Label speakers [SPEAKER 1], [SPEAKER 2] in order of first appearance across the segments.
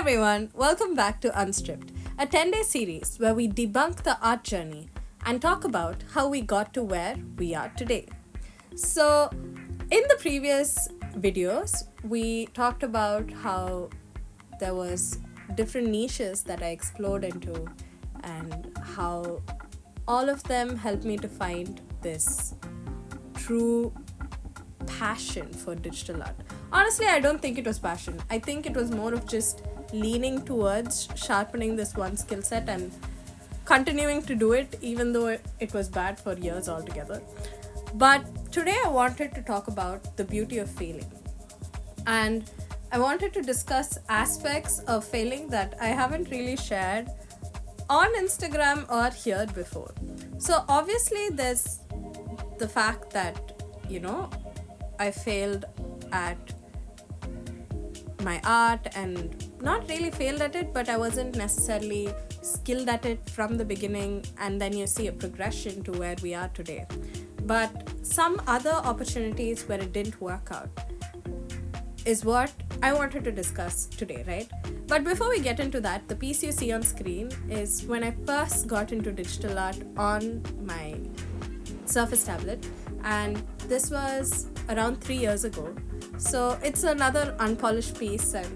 [SPEAKER 1] everyone, welcome back to Unstripped, a 10-day series where we debunk the art journey and talk about how we got to where we are today. So, in the previous videos, we talked about how there was different niches that I explored into and how all of them helped me to find this true passion for digital art. Honestly, I don't think it was passion. I think it was more of just leaning towards sharpening this one skill set and continuing to do it even though it was bad for years altogether. But today I wanted to talk about the beauty of failing. And I wanted to discuss aspects of failing that I haven't really shared on Instagram or here before. So obviously there's the fact that, I failed at my art and not really failed at it, but I wasn't necessarily skilled at it from the beginning, and then you see a progression to where we are today. But some other opportunities where it didn't work out is what I wanted to discuss today, right? But before we get into that, the piece you see on screen is when I first got into digital art on my Surface tablet, and this was around 3 years ago. So it's another unpolished piece, and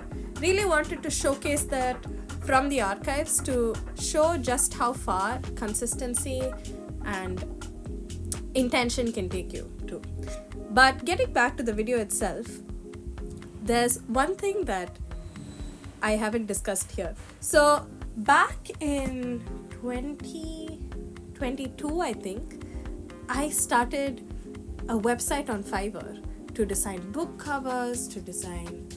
[SPEAKER 1] really wanted to showcase that from the archives to show just how far consistency and intention can take you to. But getting back to the video itself, there's one thing that I haven't discussed here. So back in 2022, I think, I started a website on Fiverr to design book covers, to design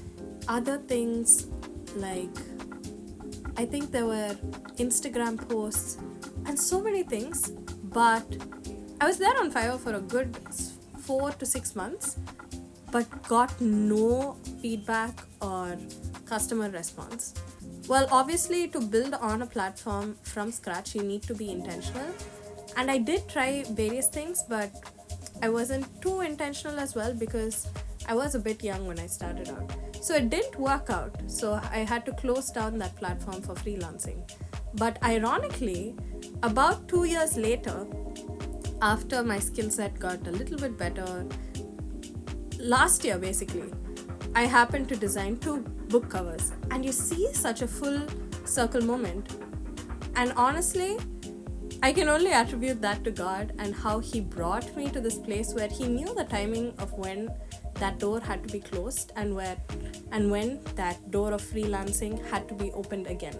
[SPEAKER 1] other things like, I think there were Instagram posts and so many things. But I was there on Fiverr for a good 4 to 6 months, but got no feedback or customer response. Well, obviously, to build on a platform from scratch, you need to be intentional. And I did try various things, but I wasn't too intentional as well because I was a bit young when I started out. So it didn't work out. So I had to close down that platform for freelancing. But ironically, about 2 years later, after my skill set got a little bit better, last year basically, I happened to design 2 book covers, and you see such a full circle moment. And honestly, I can only attribute that to God and how He brought me to this place where He knew the timing of when that door had to be closed and when that door of freelancing had to be opened again.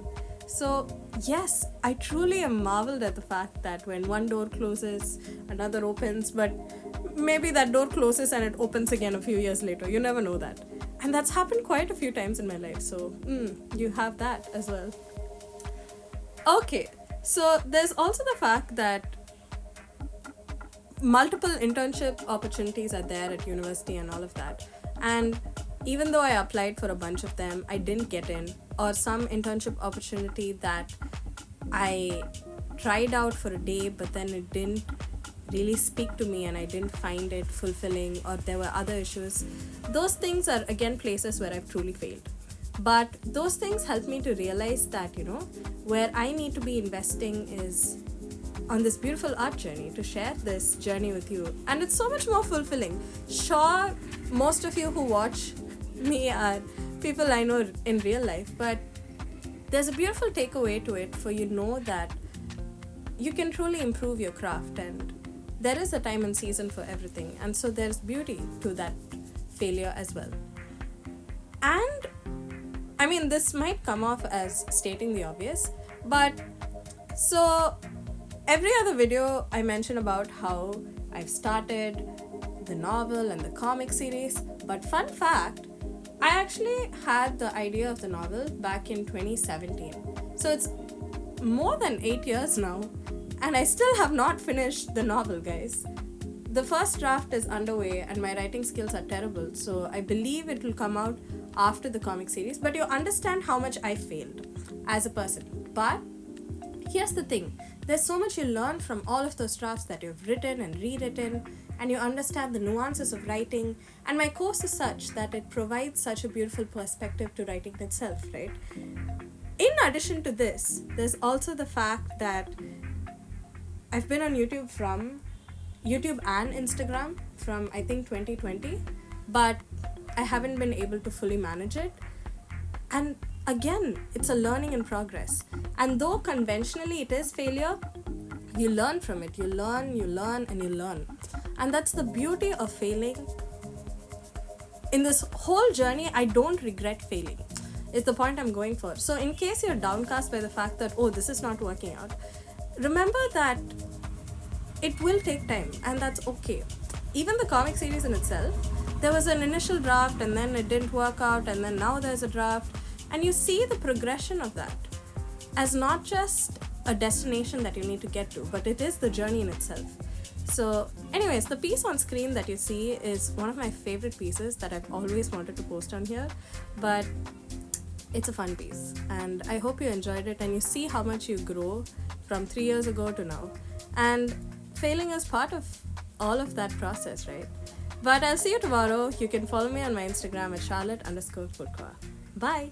[SPEAKER 1] So yes, I truly am marveled at the fact that when one door closes, another opens, but maybe that door closes and it opens again a few years later. You never know that. And that's happened quite a few times in my life. So you have that as well. Okay, so there's also the fact that multiple internship opportunities are there at university and all of that. And even though I applied for a bunch of them, I didn't get in. Or some internship opportunity that I tried out for a day, but then it didn't really speak to me and I didn't find it fulfilling, or there were other issues. Those things are again places where I've truly failed. But those things help me to realize that, where I need to be investing is on this beautiful art journey, to share this journey with you. And it's so much more fulfilling. Sure, most of you who watch me are people I know in real life, but there's a beautiful takeaway to it, for that you can truly improve your craft, and there is a time and season for everything. And so there's beauty to that failure as well. And I mean, this might come off as stating the obvious, but so every other video I mention about how I've started the novel and the comic series, but fun fact, I actually had the idea of the novel back in 2017. So it's more than 8 years now, and I still have not finished the novel, guys. The first draft is underway and my writing skills are terrible, so I believe it will come out after the comic series, but you understand how much I failed as a person. But here's the thing, there's so much you learn from all of those drafts that you've written and rewritten, and you understand the nuances of writing. And my course is such that it provides such a beautiful perspective to writing itself, right? In addition to this, there's also the fact that I've been on YouTube and Instagram from I think 2020, but I haven't been able to fully manage it. And again, it's a learning in progress. And though conventionally it is failure, you learn from it. You learn, and you learn. And that's the beauty of failing. In this whole journey, I don't regret failing. Is the point I'm going for. So in case you're downcast by the fact that, oh, this is not working out, remember that it will take time, and that's okay. Even the comic series in itself, there was an initial draft and then it didn't work out, and then now there's a draft, and you see the progression of that as not just a destination that you need to get to, but it is the journey in itself. So anyways, the piece on screen that you see is one of my favorite pieces that I've always wanted to post on here, but it's a fun piece, and I hope you enjoyed it and you see how much you grow from 3 years ago to now. And failing is part of all of that process, right? But I'll see you tomorrow. You can follow me on my Instagram at Charlotte_Purkwa. Bye.